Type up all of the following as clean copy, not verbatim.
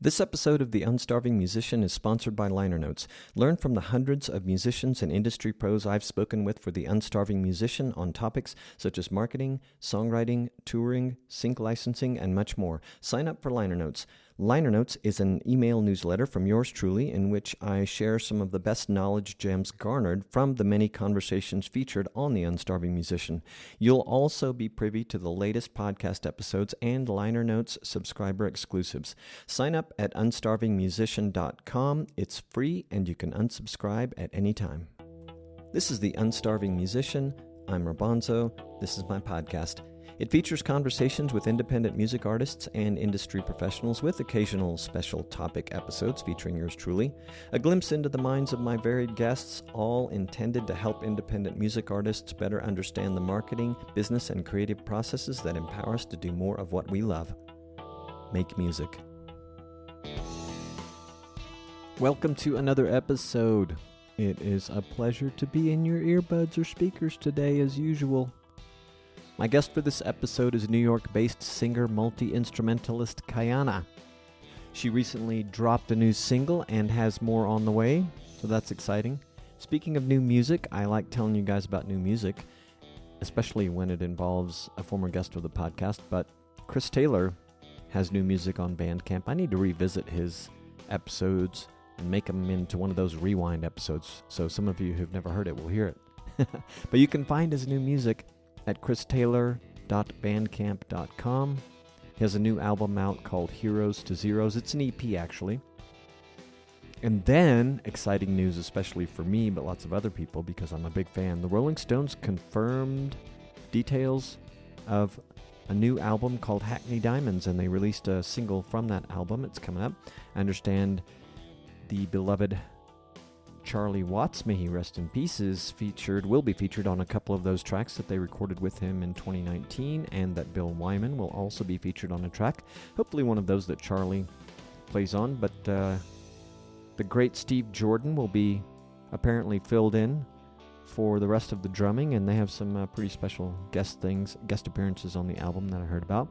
This episode of The Unstarving Musician is sponsored by Liner Notes. Learn from the hundreds of musicians and industry pros I've spoken with for The Unstarving Musician on topics such as marketing, songwriting, touring, sync licensing, and much more. Sign up for Liner Notes. Liner Notes is an email newsletter from yours truly in which I share some of the best knowledge gems garnered from the many conversations featured on The Unstarving Musician. You'll also be privy to the latest podcast episodes and Liner Notes subscriber exclusives. Sign up at unstarvingmusician.com. It's free and you can unsubscribe at any time. This is The Unstarving Musician. I'm Rabanzo. This is my podcast. It features conversations with independent music artists and industry professionals with occasional special topic episodes featuring yours truly. A glimpse into the minds of my varied guests, all intended to help independent music artists better understand the marketing, business, and creative processes that empower us to do more of what we love. Make music. Welcome to another episode. It is a pleasure to be in your earbuds or speakers today as usual. My guest for this episode is New York-based singer, multi-instrumentalist Kayana. She recently dropped a new single and has more on the way, so that's exciting. Speaking of new music, I like telling you guys about new music, especially when it involves a former guest of the podcast, but Chris Taylor has new music on Bandcamp. I need to revisit his episodes and make them into one of those rewind episodes, so some of you who've never heard it will hear it. But you can find his new music at christaylor.bandcamp.com. He has a new album out called Heroes to Zeros. It's an EP, actually. And then, exciting news, especially for me, but lots of other people, because I'm a big fan. The Rolling Stones confirmed details of a new album called Hackney Diamonds, and they released a single from that album. It's coming up. I understand the beloved Charlie Watts, may he rest in peace, will be featured on a couple of those tracks that they recorded with him in 2019, and that Bill Wyman will also be featured on a track, hopefully one of those that Charlie plays on, but the great Steve Jordan will be apparently filled in for the rest of the drumming, and they have some pretty special guest appearances on the album that I heard about.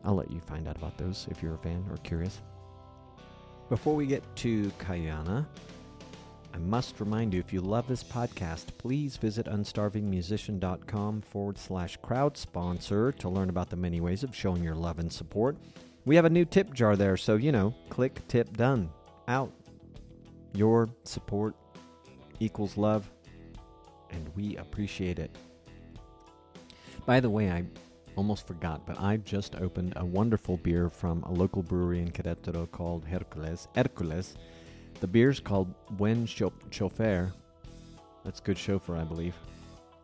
I'll let you find out about those if you're a fan or curious. Before we get to Kayana, I must remind you, if you love this podcast, please visit unstarvingmusician.com/crowd sponsor to learn about the many ways of showing your love and support. We have a new tip jar there, so, click tip done. Out. Your support equals love, and we appreciate it. By the way, I almost forgot, but I just opened a wonderful beer from a local brewery in Querétaro called Hercules. The beer's called Buen Chofer. That's good chauffeur, I believe.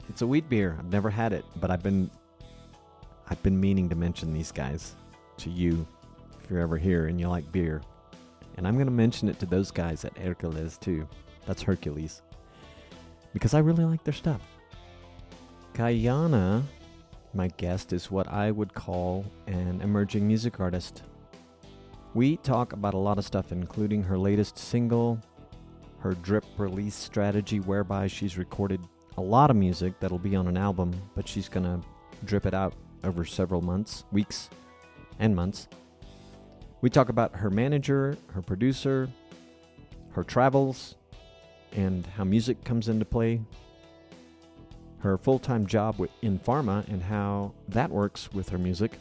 It's a wheat beer. I've never had it, but I've been meaning to mention these guys to you if you're ever here and you like beer. And I'm going to mention it to those guys at Hercules too. That's Hercules. Because I really like their stuff. Kayana, my guest, is what I would call an emerging music artist. We talk about a lot of stuff, including her latest single, her drip release strategy, whereby she's recorded a lot of music that'll be on an album, but she's going to drip it out over several weeks, and months. We talk about her manager, her producer, her travels, and how music comes into play, her full-time job in pharma and how that works with her music,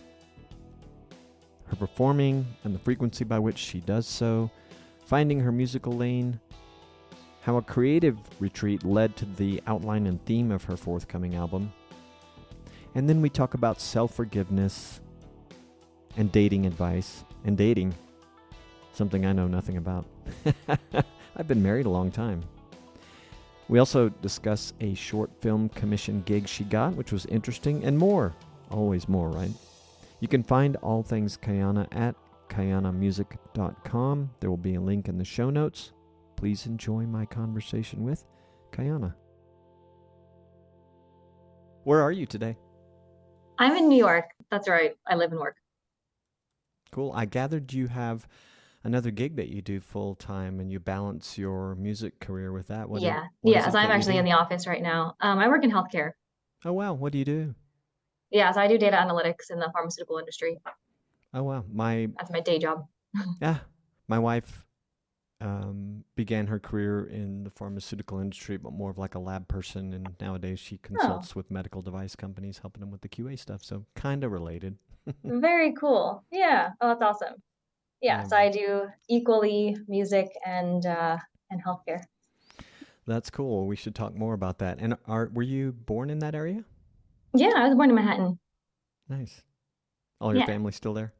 her performing and the frequency by which she does so, finding her musical lane, how a creative retreat led to the outline and theme of her forthcoming album, and then we talk about self-forgiveness and dating advice, and dating, something I know nothing about. I've been married a long time. We also discuss a short film commission gig she got, which was interesting, and more. Always more, right? You can find all things Kayana at kayanamusic.com. There will be a link in the show notes. Please enjoy my conversation with Kayana. Where are you today? I'm in New York. That's right. I live and work. Cool. I gathered you have another gig that you do full time and you balance your music career with that. So I'm actually in the office right now. I work in healthcare. Oh, wow. What do you do? So I do data analytics in the pharmaceutical industry. Oh, wow. That's my day job. Yeah. My wife began her career in the pharmaceutical industry, but more of like a lab person. And nowadays she Oh, consults with medical device companies, helping them with the QA stuff. So kind of related. very cool. Yeah. Oh, that's awesome. Yeah. Yeah, So I do equally music and healthcare. that's cool. We should talk more about that. And were you born in that area? Yeah, I was born in Manhattan. Nice. All your Yeah. family still there?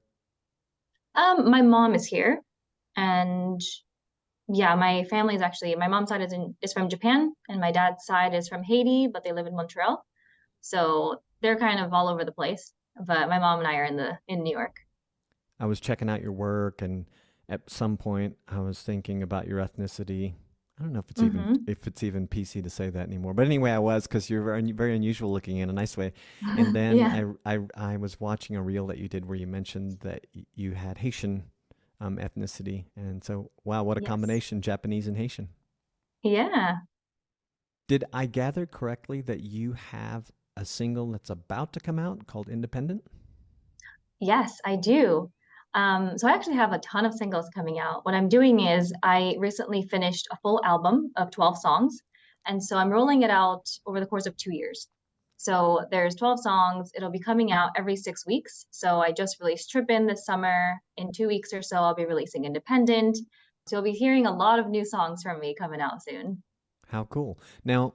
My mom is here, and yeah, my family is actually my mom's side is from Japan, and my dad's side is from Haiti, but they live in Montreal. So they're kind of all over the place. But my mom and I are in New York. I was checking out your work, and at some point, I was thinking about your ethnicity. I don't know Hmm. if it's even PC to say that anymore. But anyway, I was because you're very unusual looking in a nice way. And then Yeah. I was watching a reel that you did where you mentioned that you had Haitian ethnicity, and so wow, what a Yes. combination, Japanese and Haitian. Yeah. Did I gather correctly that you have a single that's about to come out called Independent? Yes, I do. So I actually have a ton of singles coming out. What I'm doing is I recently finished a full album of 12 songs. And so I'm rolling it out over the course of 2 years. So there's 12 songs. It'll be coming out every 6 weeks. So I just released Trippin' this summer. In 2 weeks or so, I'll be releasing Independent. So you'll be hearing a lot of new songs from me coming out soon. How cool. Now,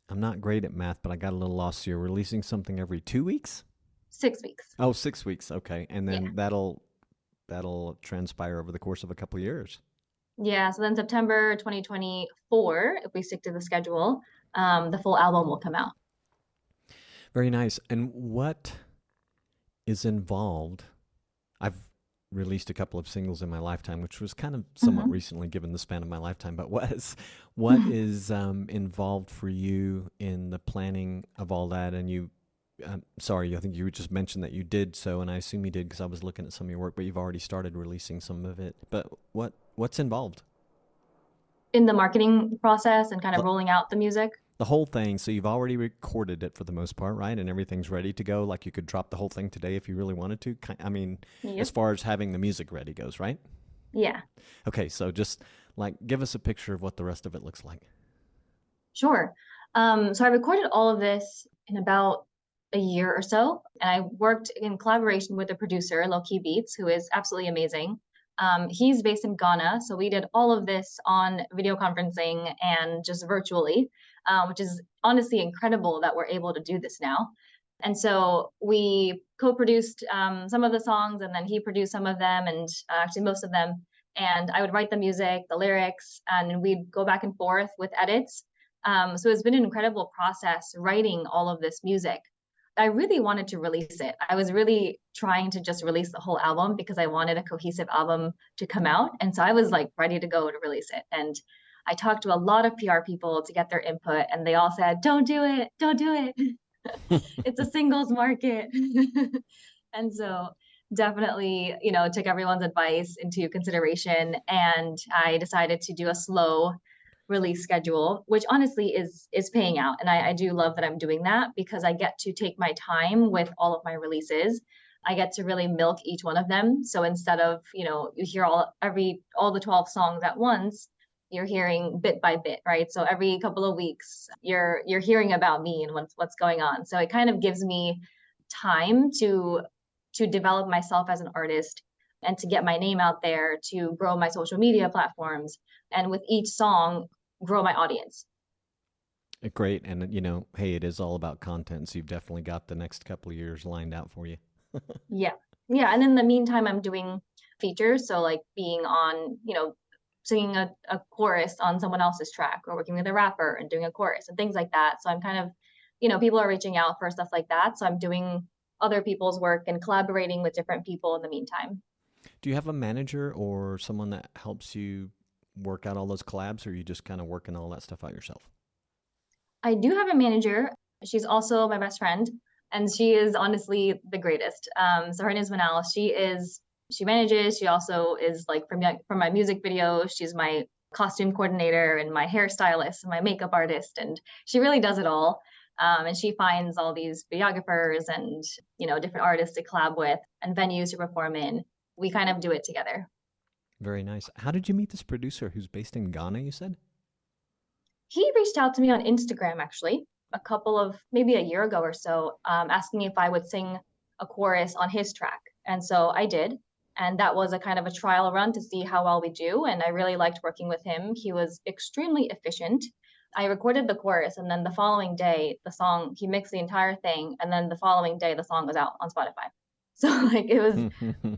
I'm not great at math, but I got a little lost. So you're releasing something every 2 weeks? 6 weeks. Oh, 6 weeks. Okay. And Yeah. then that'll transpire over the course of a couple of years. Yeah. So then September 2024, if we stick to the schedule, the full album will come out. Very nice. And what is involved? I've released a couple of singles in my lifetime, which was kind of somewhat Mhm. recently given the span of my lifetime. But what is involved for you in the planning of all that? And you, sorry, I think you just mentioned that you did so, and I assume you did because I was looking at some of your work. But you've already started releasing some of it. But what's involved? In the marketing process and kind of The, rolling out the music. the whole thing. So you've already recorded it for the most part, right? And everything's ready to go. Like you could drop the whole thing today if you really wanted to. I mean, as Yep. far as having the music ready goes, right? Yeah, Okay, so just like give us a picture of what the rest of it looks like. sure. So I recorded all of this in about a year or so, and I worked in collaboration with a producer, Low-Key Beats, who is absolutely amazing. He's based in Ghana, so we did all of this on video conferencing and just virtually, which is honestly incredible that we're able to do this now. And so we co-produced some of the songs, and then he produced some of them, and actually most of them. And I would write the music, the lyrics, and we'd go back and forth with edits. So it's been an incredible process writing all of this music. I really wanted to release it. I was really trying to just release the whole album because I wanted a cohesive album to come out. And so I was like ready to go to release it. And I talked to a lot of PR people to get their input, and they all said, "Don't do it, don't do it." It's a singles market. And so definitely, took everyone's advice into consideration, and I decided to do a slow release schedule, which honestly is paying out. And I do love that I'm doing that because I get to take my time with all of my releases. I get to really milk each one of them. So instead of, you hear all the 12 songs at once, you're hearing bit by bit, right? So every couple of weeks, you're hearing about me and what's going on. So it kind of gives me time to develop myself as an artist and to get my name out there, to grow my social media platforms, and with each song, grow my audience. Great, and hey, it is all about content, so you've definitely got the next couple of years lined out for you. Yeah. Yeah. And in the meantime, I'm doing features. So like being on, singing a chorus on someone else's track or working with a rapper and doing a chorus and things like that. So I'm kind of, people are reaching out for stuff like that. So I'm doing other people's work and collaborating with different people in the meantime. Do you have a manager or someone that helps you work out all those collabs, or are you just kind of working all that stuff out yourself? I do have a manager. She's also my best friend, and she is honestly the greatest. So her name is Manal. She manages. She also is like from my music videos. She's my costume coordinator and my hairstylist and my makeup artist, and she really does it all. And she finds all these videographers and different artists to collab with and venues to perform in. We kind of do it together. Very nice. How did you meet this producer who's based in Ghana, you said? He reached out to me on Instagram actually, a couple of maybe a year ago or so, asking if I would sing a chorus on his track. And so I did. And that was a kind of a trial run to see how well we do. And I really liked working with him. He was extremely efficient. I recorded the chorus, and then the following day, the song, he mixed the entire thing. And then the following day, the song was out on Spotify. So like it was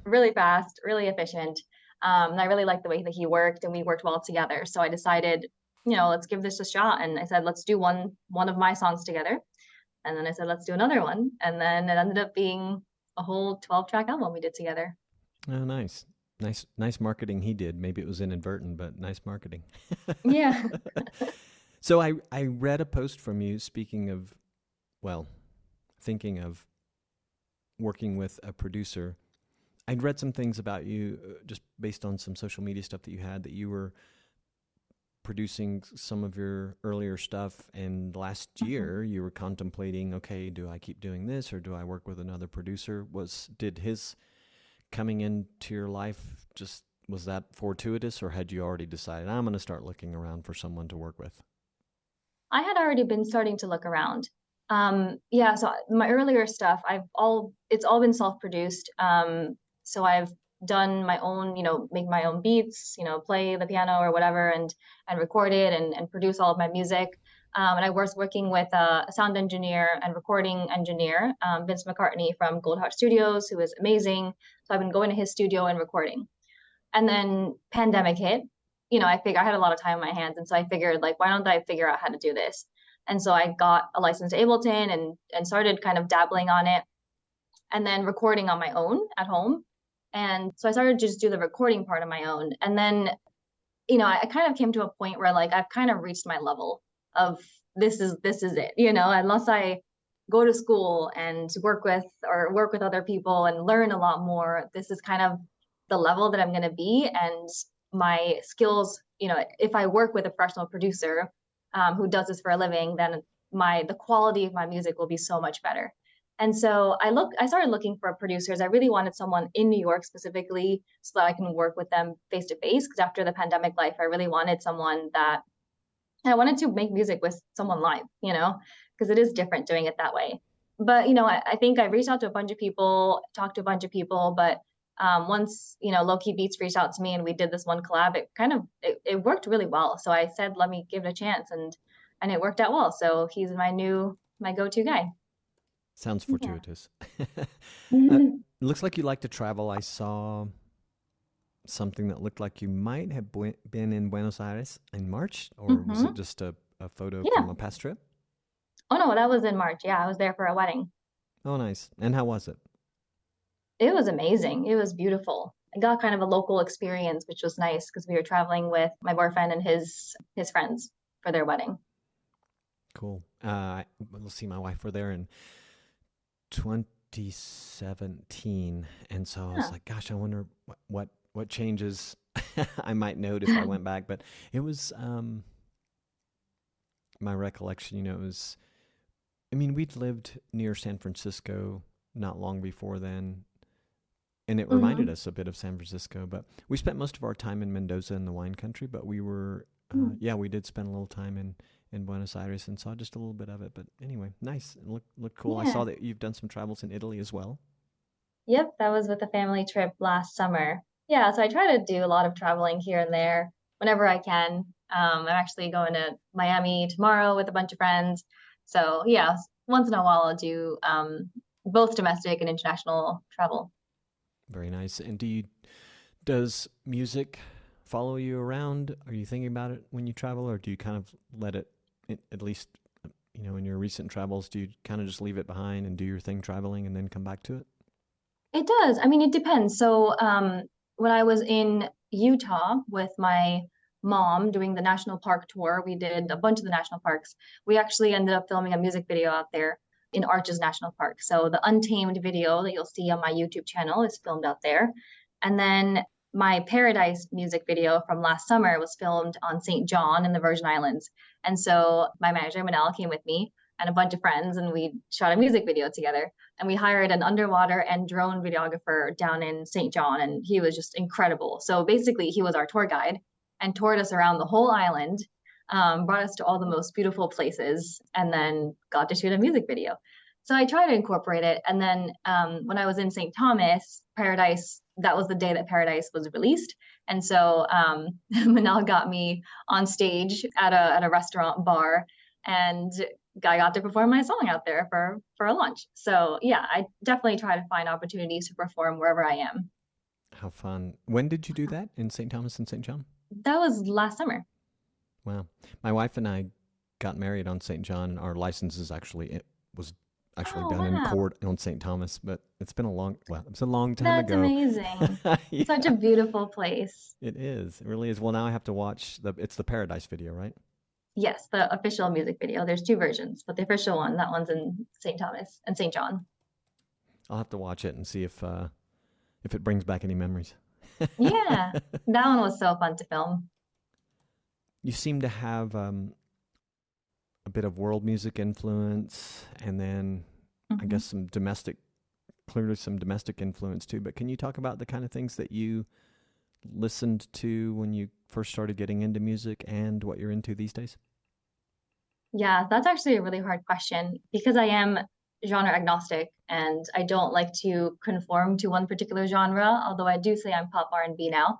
really fast, really efficient. And I really liked the way that he worked, and we worked well together. So I decided, let's give this a shot. And I said, let's do one of my songs together. And then I said, let's do another one. And then it ended up being a whole 12-track album we did together. Oh, nice. Nice marketing he did. Maybe it was inadvertent, but nice marketing. Yeah. So I read a post from you speaking of, well, thinking of working with a producer. I'd read some things about you just based on some social media stuff that you had, that you were producing some of your earlier stuff, and last year you were contemplating, okay, do I keep doing this or do I work with another producer? Did his coming into your life, was that fortuitous, or had you already decided, I'm going to start looking around for someone to work with? I had already been starting to look around. Yeah, so my earlier stuff, it's all been self-produced. So I've done my own, make my own beats, play the piano or whatever, and record it and produce all of my music. And I was working with a sound engineer and recording engineer, Vince McCartney from Goldheart Studios, who is amazing. So I've been going to his studio and recording. And then pandemic hit. I had a lot of time on my hands, and so I figured, like, why don't I figure out how to do this? And so I got a license to Ableton and started kind of dabbling on it, and then recording on my own at home. And so I started to just do the recording part on my own. And then, I kind of came to a point where, like, I've kind of reached my level of this is it, unless I go to school and work with other people and learn a lot more. This is kind of the level that I'm going to be. And my skills, if I work with a professional producer who does this for a living, then the quality of my music will be so much better. And so I started looking for producers. I really wanted someone in New York specifically so that I can work with them face to face. Because after the pandemic life, I really wanted someone that I wanted to make music with someone live, because it is different doing it that way. But, I think I reached out to a bunch of people, talked to a bunch of people, but once, Low Key Beats reached out to me and we did this one collab, it worked really well. So I said, let me give it a chance, and it worked out well. So he's my go-to guy. Sounds fortuitous. Yeah. It looks like you like to travel. I saw something that looked like you might have been in Buenos Aires in March, or was it just a photo from a past trip? Oh, no, that was in March. Yeah, I was there for a wedding. Oh, nice. And how was it? It was amazing. It was beautiful. I got kind of a local experience, which was nice because we were traveling with my boyfriend and his friends for their wedding. Cool. Let's see, my wife were there in 2017, and so I was like, gosh, I wonder what changes I might note if I went back. But it was my recollection, it was, we'd lived near San Francisco not long before then, and it reminded us a bit of San Francisco, but we spent most of our time in Mendoza in the wine country, but we were, we did spend a little time in Buenos Aires and saw just a little bit of it. But anyway, nice. It looked cool. Yeah. I saw that you've done some travels in Italy as well. Yep, that was with a family trip last summer. Yeah, so I try to do a lot of traveling here and there whenever I can. I'm actually going to Miami tomorrow with a bunch of friends. So yeah, once in a while I'll do both domestic and international travel. Very nice. And does music follow you around? Are you thinking about it when you travel, or do you kind of let it, at least, in your recent travels, do you kind of just leave it behind and do your thing traveling and then come back to it? It does. It depends. So when I was in Utah with my mom doing the national park tour, we did a bunch of the national parks. We actually ended up filming a music video out there in Arches National Park. So the Untamed video that you'll see on my YouTube channel is filmed out there. And then my Paradise music video from last summer was filmed on St. John in the Virgin Islands. And so my manager, Manel, came with me and a bunch of friends, and we shot a music video together. And we hired an underwater and drone videographer down in St. John, and he was just incredible. So basically, he was our tour guide and toured us around the whole island, brought us to all the most beautiful places, and then got to shoot a music video. So I tried to incorporate it. And then when I was in St. Thomas, Paradise, that was the day that Paradise was released. And so Manal got me on stage at a restaurant bar, and I got to perform my song out there for a launch. So yeah, I definitely try to find opportunities to perform wherever I am. How fun. When did you do that in St. Thomas and St. John? That was last summer. Wow. My wife and I got married on St. John. Our licenses it was actually done in court on St. Thomas, but it's been a long time ago. That's amazing. Yeah. Such a beautiful place. It is. It really is. Well, now I have to watch it's the Paradise video, right? Yes, the official music video. There's two versions, but the official one, that one's in St. Thomas and St. John. I'll have to watch it and see if it brings back any memories. Yeah, that one was so fun to film. You seem to have a bit of world music influence, and then I guess clearly some domestic influence too. But can you talk about the kind of things that you listened to when you first started getting into music and what you're into these days? Yeah, that's actually a really hard question because I am genre agnostic and I don't like to conform to one particular genre, although I do say I'm pop R&B now.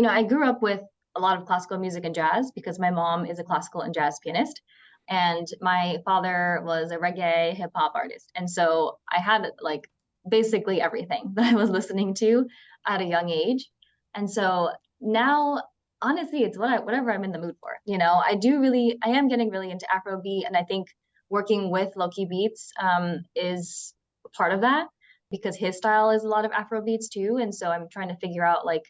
I grew up with a lot of classical music and jazz because my mom is a classical and jazz pianist, and my father was a reggae hip hop artist. And so I had like basically everything that I was listening to at a young age. And so now honestly, it's whatever I'm in the mood for. I am getting really into afro-beat, and I think working with Loki Beats is part of that because his style is a lot of afro beats too. And so I'm trying to figure out like,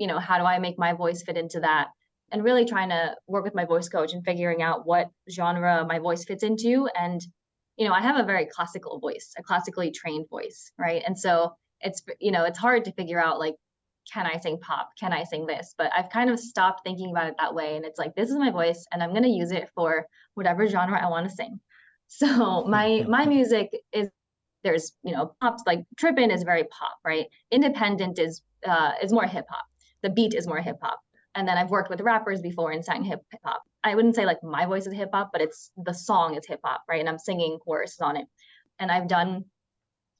how do I make my voice fit into that? And really trying to work with my voice coach and figuring out what genre my voice fits into. And, I have a very classical voice, a classically trained voice, right? And so it's hard to figure out like, can I sing pop? Can I sing this? But I've kind of stopped thinking about it that way. And it's like, this is my voice and I'm going to use it for whatever genre I want to sing. So my music there's, pop, like Trippin' is very pop, right? Independent is more hip hop. The beat is more hip hop. And then I've worked with rappers before and sang hip hop. I wouldn't say like my voice is hip hop, but the song is hip hop, right? And I'm singing choruses on it. And I've done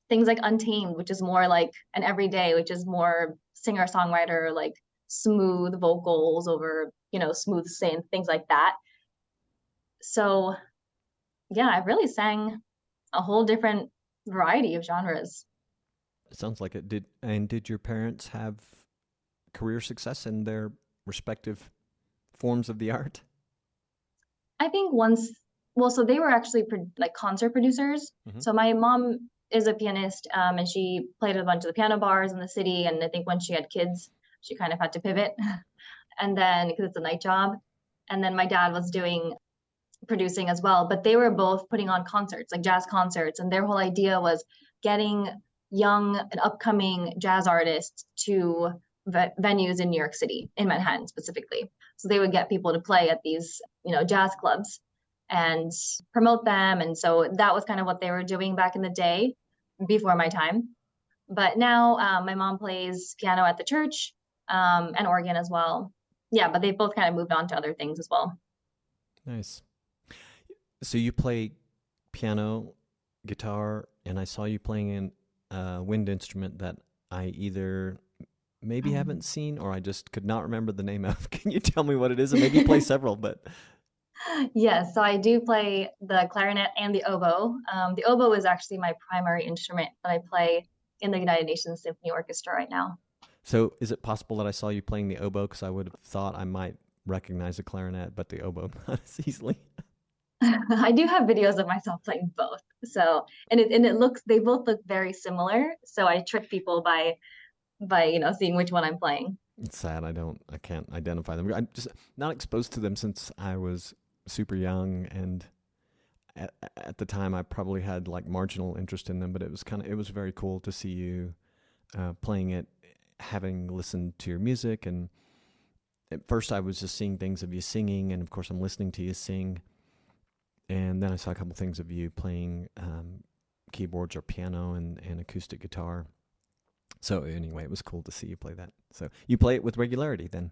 things like Untamed, which is more like an everyday, which is more singer-songwriter, like smooth vocals over, smooth synth, things like that. So yeah, I've really sang a whole different variety of genres. It sounds like it did. And did your parents have career success in their respective forms of the art? I think so they were actually like concert producers. Mm-hmm. So my mom is a pianist, and she played at a bunch of the piano bars in the city. And I think when she had kids, she kind of had to pivot. And then because it's a night job. And then my dad was doing producing as well, but they were both putting on concerts, like jazz concerts. And their whole idea was getting young and upcoming jazz artists to venues in New York City, in Manhattan specifically. So they would get people to play at these, jazz clubs and promote them. And so that was kind of what they were doing back in the day before my time. But now my mom plays piano at the church, and organ as well. Yeah, but they both kind of moved on to other things as well. Nice. So you play piano, guitar, and I saw you playing a wind instrument that I either maybe haven't seen or I just could not remember the name of. Can you tell me what it is? And maybe you play several, but... Yes, so I do play the clarinet and the oboe. The oboe is actually my primary instrument that I play in the United Nations Symphony Orchestra right now. So is it possible that I saw you playing the oboe? Because I would have thought I might recognize the clarinet, but the oboe not as easily. I do have videos of myself playing both. So, they both look very similar. So I trick people by seeing which one I'm playing. It's sad. I can't identify them. I'm just not exposed to them since I was super young, and at the time I probably had like marginal interest in them, but it was very cool to see you playing it, having listened to your music. And at first I was just seeing things of you singing, and of course I'm listening to you sing. And then I saw a couple things of you playing keyboards or piano and acoustic guitar. So anyway, it was cool to see you play that. So you play it with regularity then?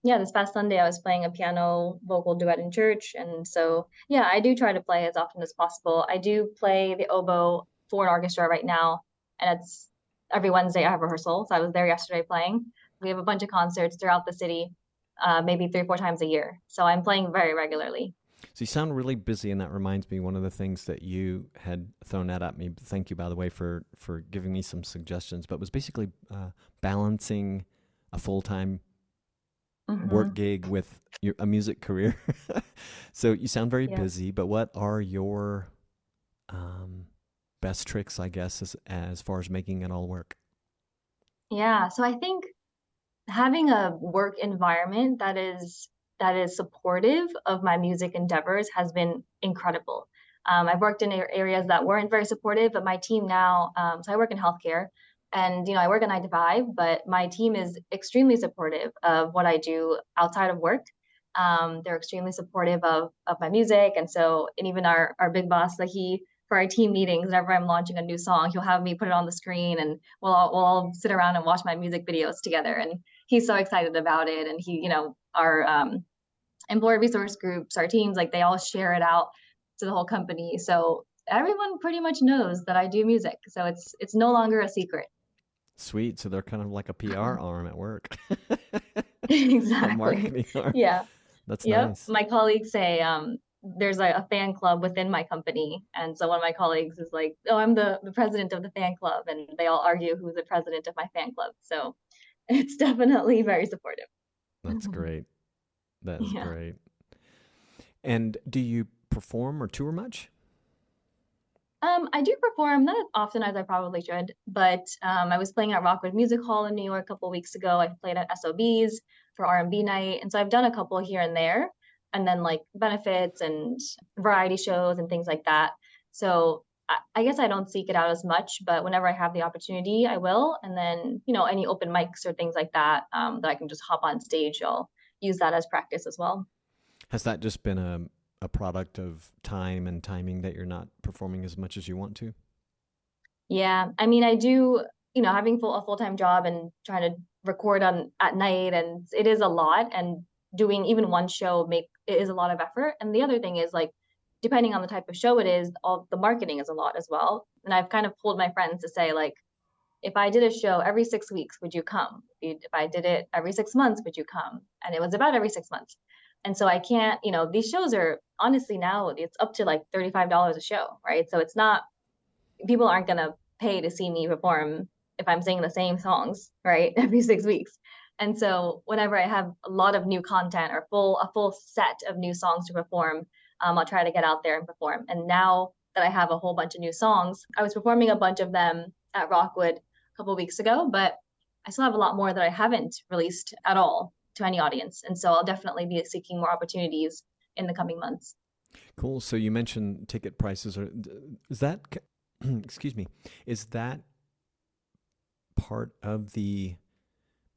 Yeah, this past Sunday I was playing a piano vocal duet in church. And so, yeah, I do try to play as often as possible. I do play the oboe for an orchestra right now, and it's every Wednesday I have rehearsal. So I was there yesterday playing. We have a bunch of concerts throughout the city, maybe 3 or 4 times a year. So I'm playing very regularly. So you sound really busy, and that reminds me one of the things that you had thrown out at me. Thank you, by the way, for giving me some suggestions. But was basically balancing a full time work Hmm. gig with a music career. So you sound very Yeah. busy. But what are your um, best tricks, I guess, as far as making it all work? Yeah. So I think having a work environment that is supportive of my music endeavors has been incredible. I've worked in areas that weren't very supportive, but my team now, so I work in healthcare, and I work a 9 to 5, but my team is extremely supportive of what I do outside of work. They're extremely supportive of my music, and even our big boss, like he for our team meetings, whenever I'm launching a new song, he'll have me put it on the screen, and we'll all sit around and watch my music videos together. And he's so excited about it. And our employee resource groups, our teams, like they all share it out to the whole company. So everyone pretty much knows that I do music. So it's no longer a secret. Sweet. So they're kind of like a PR arm at work, a Exactly. marketing arm. Yeah. That's Yep. nice. My colleagues say there's a fan club within my company. And so one of my colleagues is like, oh, I'm the president of the fan club. And they all argue who's the president of my fan club. So it's definitely very supportive. That's great. That is Yeah. great. And do you perform or tour much? I do perform, not as often as I probably should, but I was playing at Rockwood Music Hall in New York a couple of weeks ago. I played at SOBs for R&B night, and so I've done a couple here and there, and then like benefits and variety shows and things like that. So I guess I don't seek it out as much, but whenever I have the opportunity, I will. And then any open mics or things like that that I can just hop on stage, I'll use that as practice as well. Has that just been a product of time and timing that you're not performing as much as you want to? Yeah, I mean, I do, having a full-time job and trying to record on at night, and it is a lot, and doing even one show make it is a lot of effort. And the other thing is like depending on the type of show it is, all the marketing is a lot as well. And I've kind of pulled my friends to say like if I did a show every 6 weeks, would you come? If I did it every 6 months, would you come? And it was about every 6 months. And so I can't, these shows are honestly now it's up to like $35 a show, right? So it's not people aren't going to pay to see me perform if I'm singing the same songs, right, every 6 weeks. And so whenever I have a lot of new content or a full set of new songs to perform, I'll try to get out there and perform. And now that I have a whole bunch of new songs, I was performing a bunch of them at Rockwood a couple of weeks ago, but I still have a lot more that I haven't released at all to any audience. And so I'll definitely be seeking more opportunities in the coming months. Cool. So you mentioned ticket prices. Is that, excuse me, is that part of the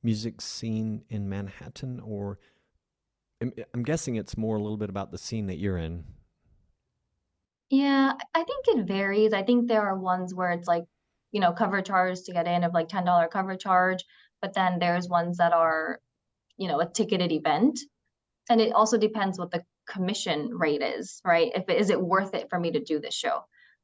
music scene in Manhattan, or I'm guessing it's more a little bit about the scene that you're in? Yeah, I think it varies. I think there are ones where it's like, cover charge to get in of like $10 cover charge, but then there's ones that are, a ticketed event. And it also depends what the commission rate is, right? Is it worth it for me to do this show?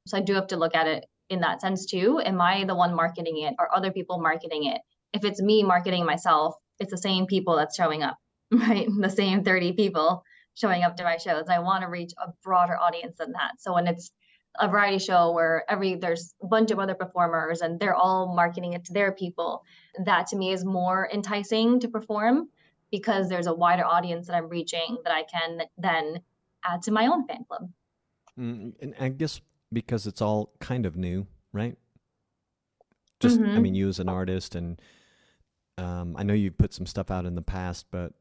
So I do have to look at it in that sense too. Am I the one marketing it or other people marketing it? If it's me marketing myself, it's the same people that's showing up, right? The same 30 people showing up to my shows. I want to reach a broader audience than that. So when it's a variety show where there's a bunch of other performers and they're all marketing it to their people, that to me is more enticing to perform because there's a wider audience that I'm reaching that I can then add to my own fan club. And I guess because it's all kind of new, right? Just, I mean, Mm-hmm. you as an artist, and I know you've put some stuff out in the past, but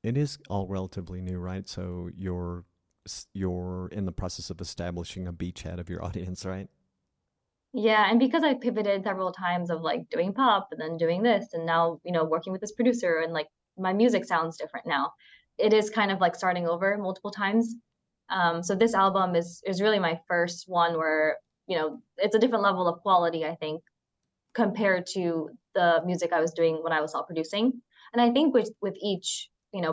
it is all relatively new, right? So you're in the process of establishing a beachhead of your audience, right? Yeah, and because I pivoted several times of like doing pop and then doing this and now, working with this producer and like my music sounds different now. It is kind of like starting over multiple times. So this album is really my first one where it's a different level of quality, I think, compared to the music I was doing when I was self-producing. And I think with each,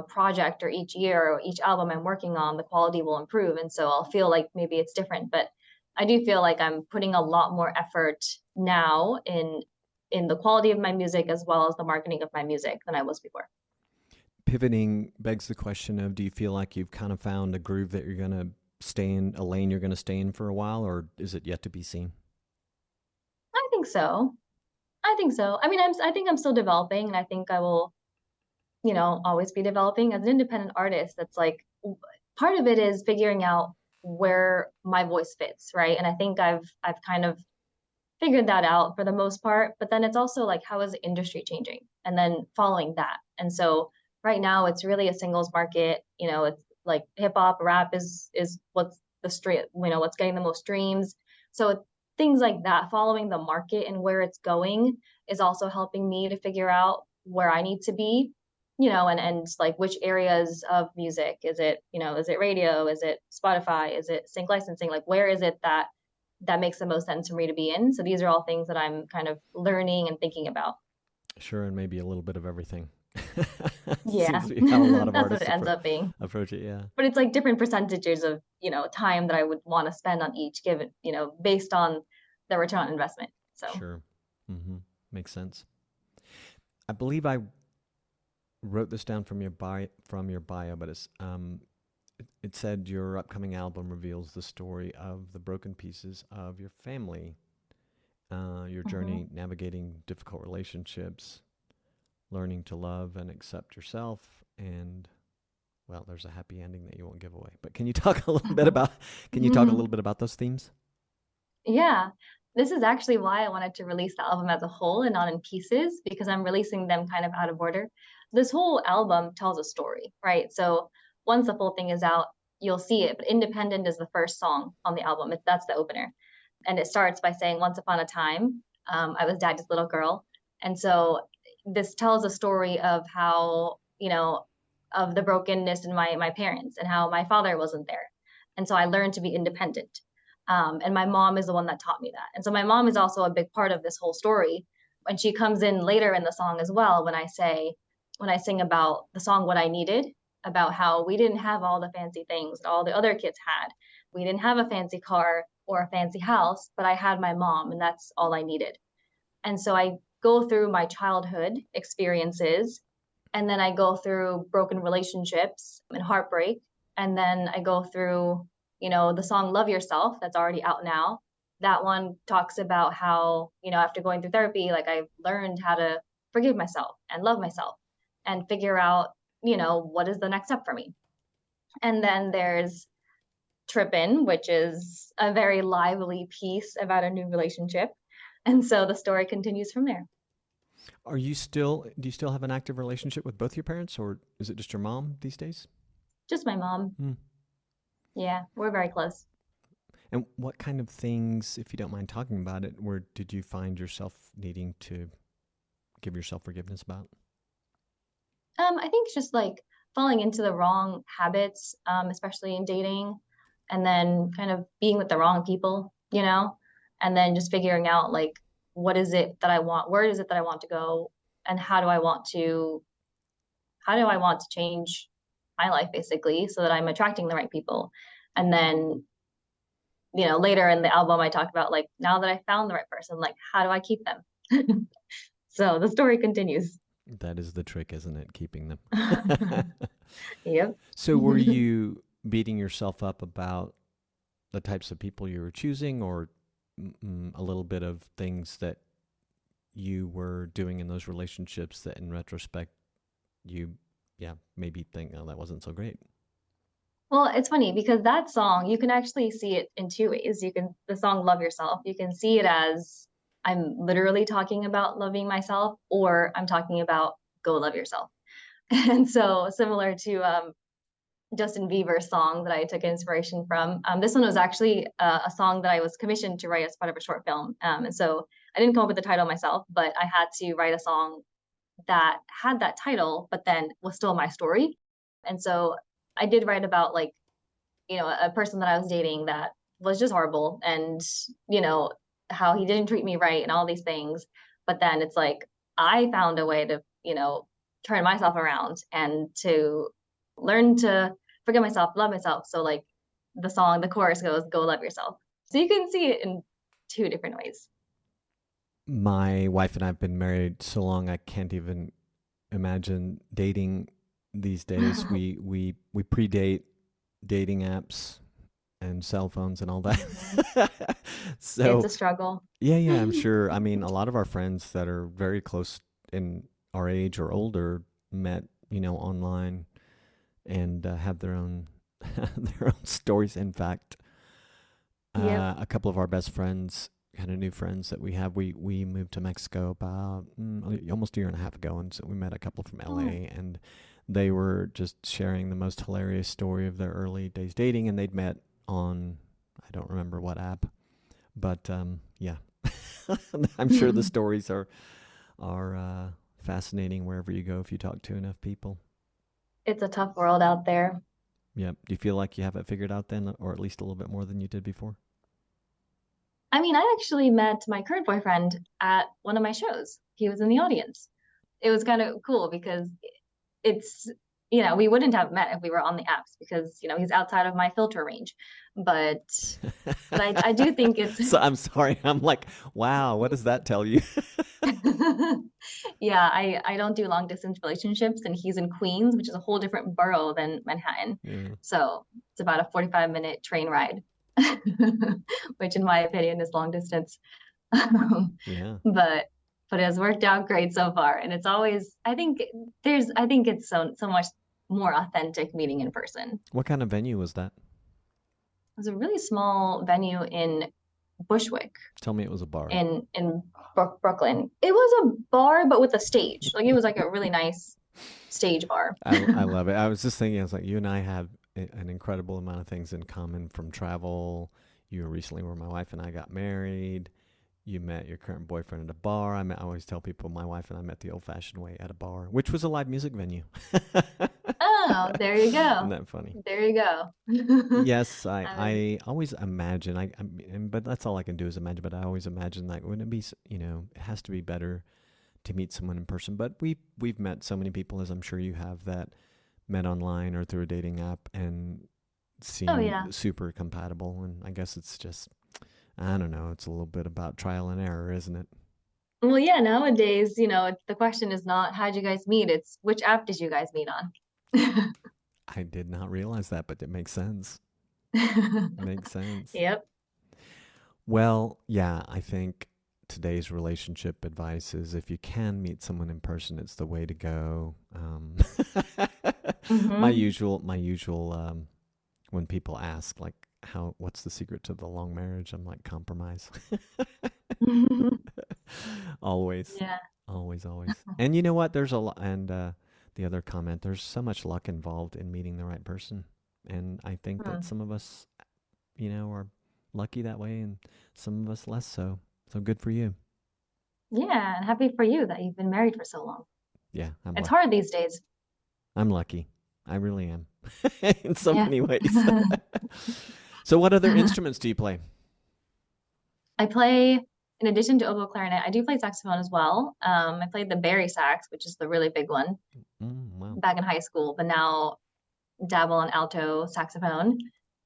project or each year or each album I'm working on, the quality will improve. And so I'll feel like maybe it's different, but I do feel like I'm putting a lot more effort now in the quality of my music as well as the marketing of my music than I was before. Pivoting begs the question of, do you feel like you've kind of found a groove that you're going to stay in, a lane you're going to stay in for a while, or is it yet to be seen? I think so. I think so. I mean, I think I'm still developing, and I think I will, always be developing as an independent artist. That's like part of it is figuring out where my voice fits, right? And I think I've kind of figured that out for the most part. But then it's also like, how is the industry changing? And then following that. And so right now it's really a singles market. It's like hip hop, rap is what's the straight, what's getting the most streams. So things like that, following the market and where it's going is also helping me to figure out where I need to be, and like which areas of music is it radio, is it Spotify, is it sync licensing, like where is it that makes the most sense for me to be in. So these are all things that I'm kind of learning and thinking about. Sure, and maybe a little bit of everything. Yeah, Seems to be how a lot of that's what artists it ends up being. approach it. Yeah, But it's like different percentages of, time that I would want to spend on each given, based on the return on investment. So, sure. Mm-hmm. Makes sense. I believe I wrote this down from your bio, but it said your upcoming album reveals the story of the broken pieces of your family, your journey navigating difficult relationships, learning to love and accept yourself, and well, there's a happy ending that you won't give away. But can you talk a little bit about those themes? Yeah, this is actually why I wanted to release the album as a whole and not in pieces, because I'm releasing them kind of out of order. This whole album tells a story, right? So once the full thing is out, you'll see it. But Independent is the first song on the album. That's the opener. And it starts by saying, Once upon a time, I was daddy's little girl. And so this tells a story of how, of the brokenness in my parents and how my father wasn't there. And so I learned to be independent. And my mom is the one that taught me that. And so my mom is also a big part of this whole story. And she comes in later in the song as well when I sing about the song What I Needed, about how we didn't have all the fancy things that all the other kids had. We didn't have a fancy car or a fancy house, but I had my mom, and that's all I needed. And so I go through my childhood experiences, and then I go through broken relationships and heartbreak. And then I go through, the song Love Yourself that's already out now. That one talks about how, after going through therapy, like I've learned how to forgive myself and love myself and figure out, what is the next step for me. And then there's Trippin', which is a very lively piece about a new relationship. And so the story continues from there. Do you still have an active relationship with both your parents, or is it just your mom these days? Just my mom. Yeah, we're very close. And what kind of things, if you don't mind talking about it, where did you find yourself needing to give yourself forgiveness about? I think it's just like falling into the wrong habits, especially in dating, and then kind of being with the wrong people, and then just figuring out like what is it that I want, where is it that I want to go, and how do I want to change my life basically so that I'm attracting the right people. And then, later in the album I talk about like now that I found the right person, like how do I keep them? So the story continues. That is the trick, isn't it? Keeping them. Yep. So were you beating yourself up about the types of people you were choosing, or a little bit of things that you were doing in those relationships that in retrospect you maybe think, oh, that wasn't so great? Well, it's funny because that song, you can actually see it in two ways. The song Love Yourself, you can see it as I'm literally talking about loving myself, or I'm talking about go love yourself. And so, similar to Justin Bieber's song that I took inspiration from, this one was actually a song that I was commissioned to write as part of a short film. And so, I didn't come up with the title myself, but I had to write a song that had that title, but then was still my story. And so, I did write about like, a person that I was dating that was just horrible, and you know how he didn't treat me right and all these things. But then it's like I found a way to, turn myself around and to learn to forgive myself, love myself. So like the chorus goes, "Go love yourself." So you can see it in two different ways. My wife and I have been married so long I can't even imagine dating these days. We predate dating apps and cell phones and all Mhm. that. It's So a struggle. yeah, I'm sure. I mean, a lot of our friends that are very close in our age or older met, online and have their own their own stories. In fact, Yep. a couple of our best friends, kind of new friends that we have, we moved to Mexico about almost a year and a half ago, and so we met a couple from Oh, LA, and they were just sharing the most hilarious story of their early days dating, and they'd met on, I don't remember what app, but yeah, I'm sure the stories are fascinating wherever you go if you talk to enough people. it's a tough world out there. Yep. Do you feel like you have it figured out then, or at least a little bit more than you did before? I mean, I actually met my current boyfriend at one of my shows. He was in the audience. It was kind of cool because it's, we wouldn't have met if we were on the apps because, he's outside of my filter range. But I do think it's So I'm sorry. I'm like, wow, what does that tell you? yeah, I don't do long distance relationships, and he's in Queens, which is a whole different borough than Manhattan. Yeah. So it's about a 45-minute train ride, which in my opinion is long distance. Yeah. But it has worked out great so far. And it's always, I think it's so much more authentic meeting in person. What kind of venue was that? It was a really small venue in Bushwick Tell me it was a bar. in Brooklyn. It was a bar, but with a stage. Like it was like a really nice stage bar. I love it. I was just thinking, I was like, you and I have an incredible amount of things in common from travel. You were recently where my wife and I got married. You met your current boyfriend at a bar. I always tell people my wife and I met the old fashioned way at a bar, which was a live music venue. Oh, there you Isn't go. that funny? There you go. Yes, Um, I always imagine, but that's all I can do is imagine, but I always imagine like, wouldn't it be, it has to be better to meet someone in person. But we've met so many people, as I'm sure you have, that met online or through a dating app and oh seem yeah. super compatible. And I guess it's just, I don't know, it's a little bit about trial and error, isn't it? Well, yeah, nowadays, the question is not how'd you guys meet? It's which app did you guys meet on? I did not realize that, but it makes sense. Makes sense. Yep. Well, yeah, I think today's relationship advice is if you can meet someone in person, it's the way to go. Hmm. My usual, when people ask like, what's the secret to the long marriage? I'm like, compromise. Always, Yeah. always, always. And you know what? There's a lot, and the other comment, there's so much luck involved in meeting the right person. And I think that Hmm. some of us, are lucky that way, and some of us less so. So good for you. Yeah, and happy for you that you've been married for so long. Yeah, It's hard these days. I'm lucky. I really am in so Yeah. many ways. So, what other instruments do you play? I play, in addition to oboe clarinet, I do play saxophone as well. I played the Barry sax, which is the really big one, Wow. back in high school, but now dabble on alto saxophone.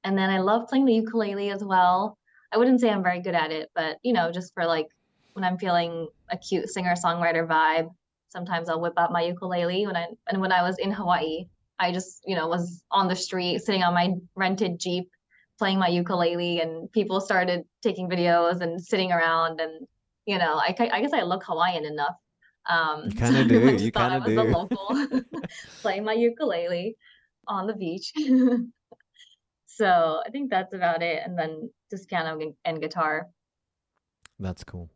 And then I love playing the ukulele as well. I wouldn't say I'm very good at it, but just for like when I'm feeling a cute singer-songwriter vibe, sometimes I'll whip out my ukulele when I was in Hawaii, I just, was on the street sitting on my rented Jeep playing my ukulele and people started taking videos and sitting around and I guess I look Hawaiian enough. You kind So of do. everyone You just thought kind I of was the do. local playing my ukulele on the beach. So I think that's about it. And then just piano and guitar. That's cool.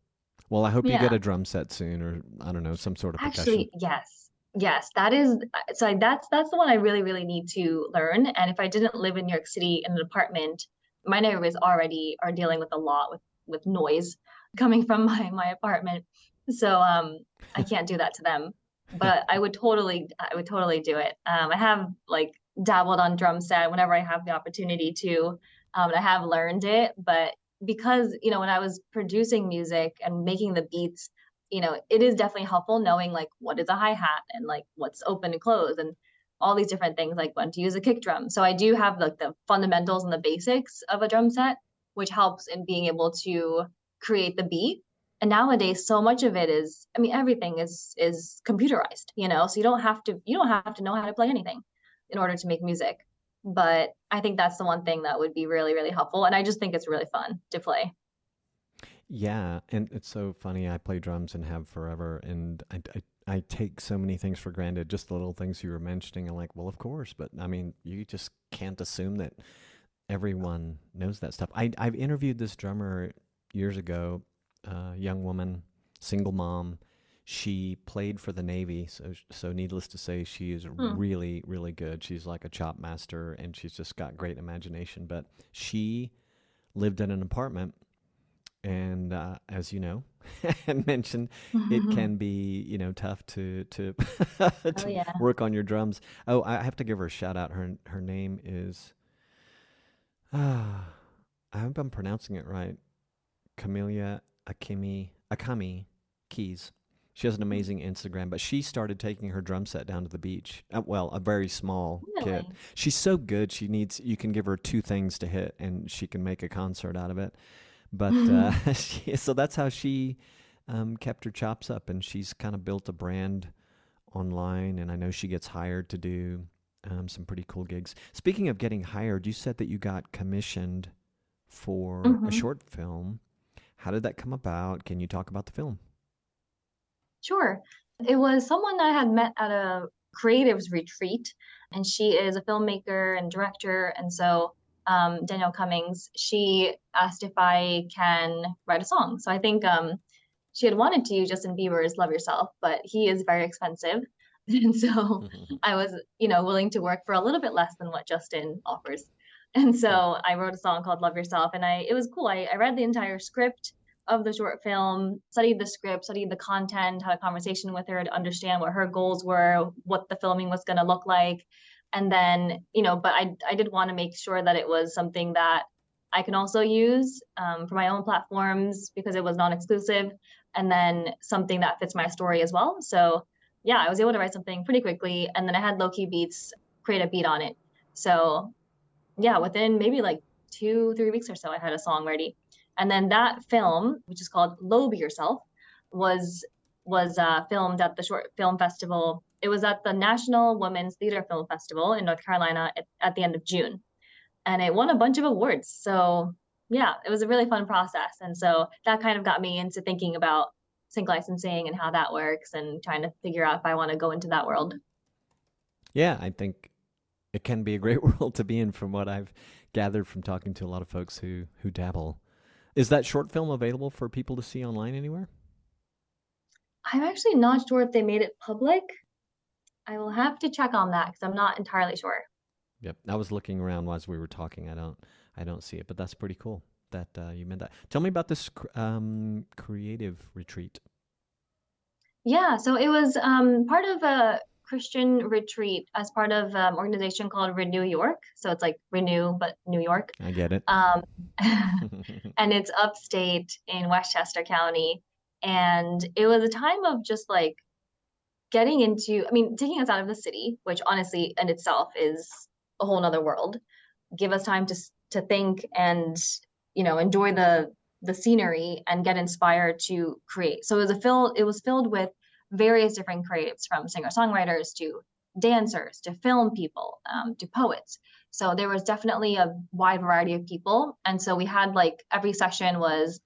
Well, I hope you get Yeah. a drum set soon, or I don't know, some sort of percussion. Actually, yes. Yes, that is so that's the one I really, really need to learn. And if I didn't live in New York City in an apartment, my neighbors already are dealing with a lot with noise coming from my apartment. So I can't do that to them. But I would totally do it. I have like dabbled on drum set whenever I have the opportunity to. And I have learned it, but because, when I was producing music and making the beats, it is definitely helpful knowing like what is a hi-hat and like what's open and closed and all these different things, like when to use a kick drum. So I do have like the fundamentals and the basics of a drum set, which helps in being able to create the beat. And nowadays, so much of it is, I mean, everything is computerized, so you don't have to know how to play anything in order to make music. But I think that's the one thing that would be really, really helpful. And I just think it's really fun to play. Yeah, and it's so funny. I play drums and have forever, and I take so many things for granted. Just the little things you were mentioning. I'm like, well, of course, but I mean, you just can't assume that everyone knows that stuff. I've interviewed this drummer years ago, young woman, single mom. She played for the Navy, so needless to say, she is Hmm. really really good. She's like a chop master, and she's just got great imagination. But she lived in an apartment, and as you know, and mentioned, it can be tough to Oh to yeah. work on your drums. Oh, I have to give her a shout out. Her name is I hope I'm pronouncing it right. Camellia Akami Keys. She has an amazing Instagram, but she started taking her drum set down to the beach. Well, a very small kit. Really? She's so good. You can give her two things to hit, and she can make a concert out of it. But so that's how she kept her chops up, and she's kind of built a brand online. And I know she gets hired to do some pretty cool gigs. Speaking of getting hired, you said that you got commissioned for a Hmm. short film. How did that come about? Can you talk about the film? Sure. It was someone I had met at a creatives retreat, and she is a filmmaker and director. And so, Danielle Cummings, she asked if I can write a song. So I think she had wanted to use Justin Bieber's Love Yourself, but he is very expensive. And so I was, willing to work for a little bit less than what Justin offers. And so I wrote a song called Love Yourself, and it was cool. I read the entire script of the short film, studied the script, studied the content, had a conversation with her to understand what her goals were, what the filming was going to look like. And then, but I did want to make sure that it was something that I can also use for my own platforms because it was non-exclusive, and then something that fits my story as well. So yeah, I was able to write something pretty quickly, and then I had low key beats create a beat on it. So yeah, within maybe like 2, 3 weeks or so, I had a song ready. And then that film, which is called Lobe Yourself, was filmed at the Short Film Festival. It was at the National Women's Theater Film Festival in North Carolina at the end of June, and it won a bunch of awards. So yeah, it was a really fun process, and so that kind of got me into thinking about sync licensing and how that works, and trying to figure out if I want to go into that world. Yeah, I think it can be a great world to be in from what I've gathered from talking to a lot of folks who dabble. Is that short film available for people to see online anywhere? I'm actually not sure if they made it public. I will have to check on that because I'm not entirely sure. Yep. I was looking around as we were talking. I don't see it, but that's pretty cool that you meant that. Tell me about this creative retreat. Yeah, so it was part of a Christian retreat as part of an organization called Renew York. So it's like Renew, but New York. I get it. Um, and it's upstate in Westchester County. And it was a time of just like getting into, I mean, taking us out of the city, which honestly in itself is a whole nother world. Give us time to think and enjoy the scenery and get inspired to create. So it was filled with various different creatives, from singer-songwriters to dancers to film people to poets. So there was definitely a wide variety of people. And so we had like every session was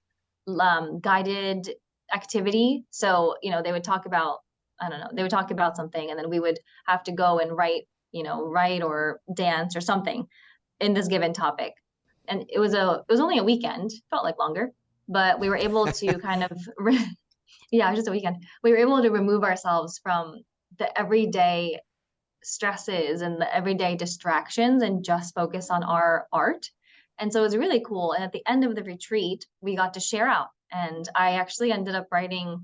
guided activity. So, they would talk about, I don't know, they would talk about something, and then we would have to go and write or dance or something in this given topic. And it was only a weekend, felt like longer, but we were able to kind of yeah, it was just a weekend. We were able to remove ourselves from the everyday stresses and the everyday distractions and just focus on our art. And so it was really cool. And at the end of the retreat, we got to share out. And I actually ended up writing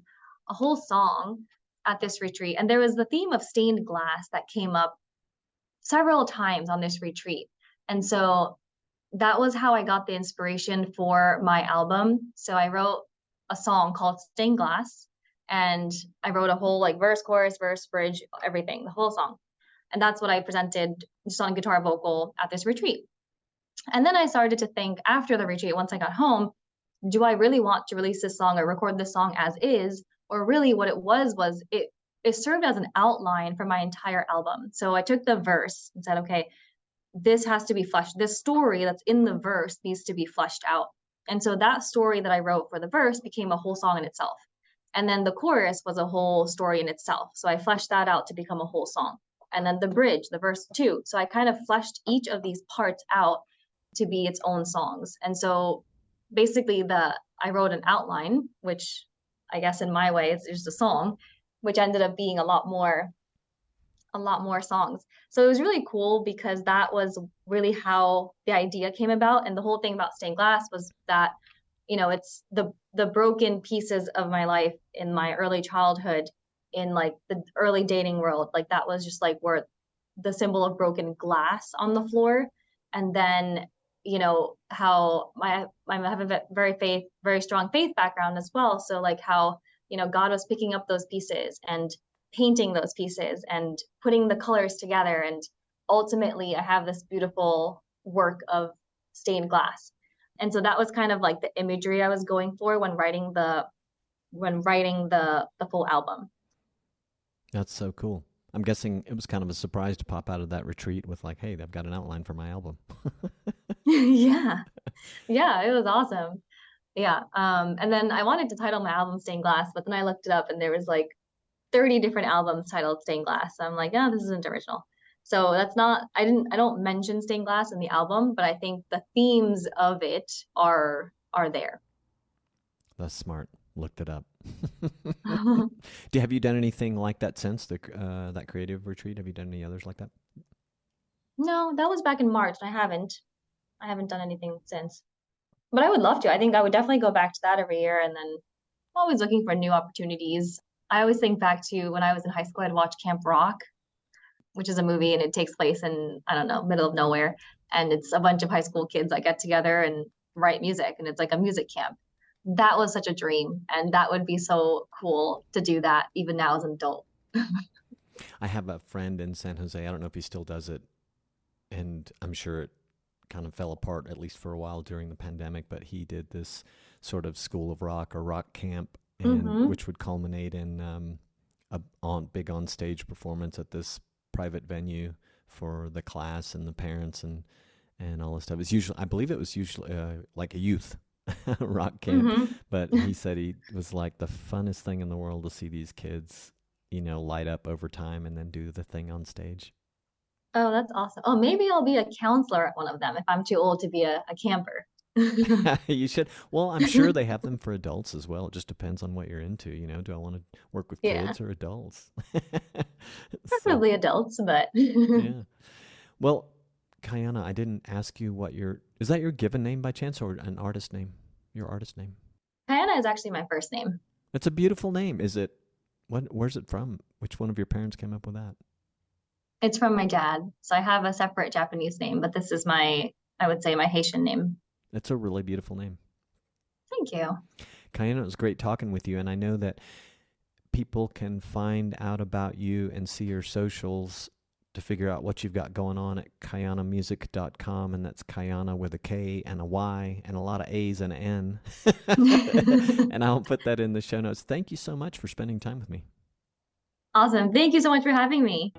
a whole song at this retreat. And there was the theme of stained glass that came up several times on this retreat. And so that was how I got the inspiration for my album. So I wrote a song called Stained Glass, and I wrote a whole like verse, chorus, verse, bridge, everything, the whole song. And that's what I presented just on guitar vocal at this retreat. And then I started to think after the retreat, once I got home, do I really want to release this song or record this song as is? Or really what it was it served as an outline for my entire album. So I took the verse and said, okay, this has to be fleshed. This story that's in the verse needs to be fleshed out. And so that story that I wrote for the verse became a whole song in itself. And then the chorus was a whole story in itself. So I fleshed that out to become a whole song. And then the bridge, the verse too. So I kind of fleshed each of these parts out to be its own songs. And so basically I wrote an outline, which I guess in my way it's just a song, which ended up being a lot more songs. So it was really cool because that was really how the idea came about. And the whole thing about Stained Glass was that, it's the broken pieces of my life in my early childhood, in like the early dating world. Like that was just like where the symbol of broken glass on the floor. And then, how I have a very strong faith background as well. So like how, God was picking up those pieces and painting those pieces and putting the colors together. And ultimately I have this beautiful work of stained glass. And so that was kind of like the imagery I was going for when writing the full album. That's so cool. I'm guessing it was kind of a surprise to pop out of that retreat with like, hey, I've got an outline for my album. Yeah. Yeah, it was awesome. Yeah. And then I wanted to title my album Stained Glass, but then I looked it up and there was like 30 different albums titled Stained Glass. So I'm like, yeah, this isn't original. So that's not, I don't mention Stained Glass in the album, but I think the themes of it are there. That's smart. Looked it up. Have you done anything like that since that creative retreat? Have you done any others like that? No, that was back in March. I haven't done anything since, but I would love to. I think I would definitely go back to that every year. And then I'm always looking for new opportunities. I always think back to when I was in high school, I'd watch Camp Rock, which is a movie and it takes place in, I don't know, middle of nowhere. And it's a bunch of high school kids that get together and write music. And it's like a music camp. That was such a dream. And that would be so cool to do that even now as an adult. I have a friend in San Jose. I don't know if he still does it. And I'm sure it kind of fell apart, at least for a while during the pandemic. But he did this sort of school of rock or rock camp, and which would culminate in a big on-stage performance at this private venue for the class and the parents and all this stuff. It's usually, I believe it was usually like a youth rock camp, but he said he was like the funnest thing in the world to see these kids, light up over time and then do the thing on stage. Oh, that's awesome. Oh, maybe I'll be a counselor at one of them if I'm too old to be a camper. You should. Well, I'm sure they have them for adults as well. It just depends on what you're into. Do I want to work with kids or adults? Preferably adults, but yeah. Well, Kayana, I didn't ask you is that your given name by chance or an artist name? Your artist name? Kayana is actually my first name. It's a beautiful name. Where's it from? Which one of your parents came up with that? It's from my dad. So I have a separate Japanese name, but this is I would say my Haitian name. It's a really beautiful name. Thank you. Kayana, it was great talking with you, and I know that people can find out about you and see your socials to figure out what you've got going on at kayanamusic.com, and that's Kayana with a K and a Y and a lot of A's and an N. And I'll put that in the show notes. Thank you so much for spending time with me. Awesome. Thank you so much for having me.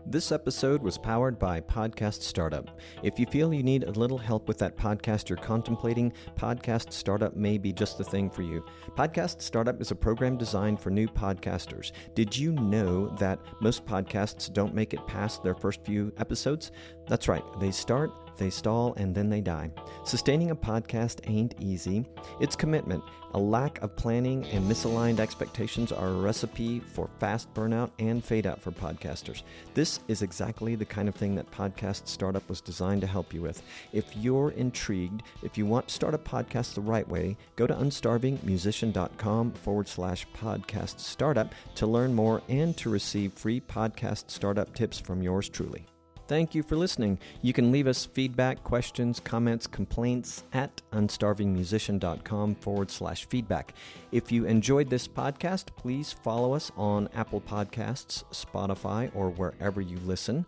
This episode was powered by Podcast Startup. If you feel you need a little help with that podcast you're contemplating, Podcast Startup may be just the thing for you. Podcast Startup is a program designed for new podcasters. Did you know that most podcasts don't make it past their first few episodes? That's right. They start, they stall, and then they die. Sustaining a podcast ain't easy. It's commitment. A lack of planning and misaligned expectations are a recipe for fast burnout and fade out for podcasters. This is exactly the kind of thing that Podcast Startup was designed to help you with. If you're intrigued, if you want to start a podcast the right way, go to unstarvingmusician.com/podcast startup to learn more and to receive free podcast startup tips from yours truly. Thank you for listening. You can leave us feedback, questions, comments, complaints at unstarvingmusician.com/feedback. If you enjoyed this podcast, please follow us on Apple Podcasts, Spotify, or wherever you listen.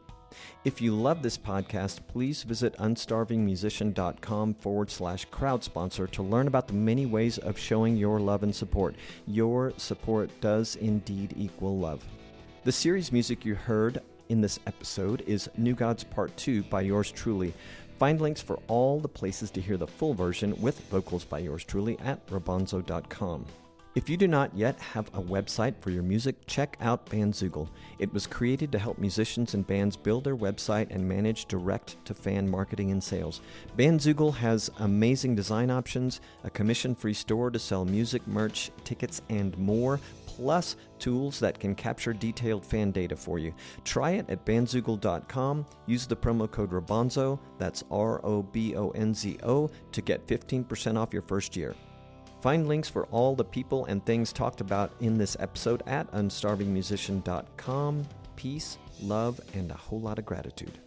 If you love this podcast, please visit unstarvingmusician.com/crowd sponsor to learn about the many ways of showing your love and support. Your support does indeed equal love. The series music you heard in this episode is New Gods Part 2 by yours truly. Find links for all the places to hear the full version with vocals by yours truly at rabonzo.com. If you do not yet have a website for your music, check out Bandzoogle. It was created to help musicians and bands build their website and manage direct-to-fan marketing and sales. Bandzoogle has amazing design options, a commission-free store to sell music, merch, tickets, and more, plus tools that can capture detailed fan data for you. Try it at bandzoogle.com. Use the promo code RABONZO, that's ROBONZO, to get 15% off your first year. Find links for all the people and things talked about in this episode at unstarvingmusician.com. Peace, love, and a whole lot of gratitude.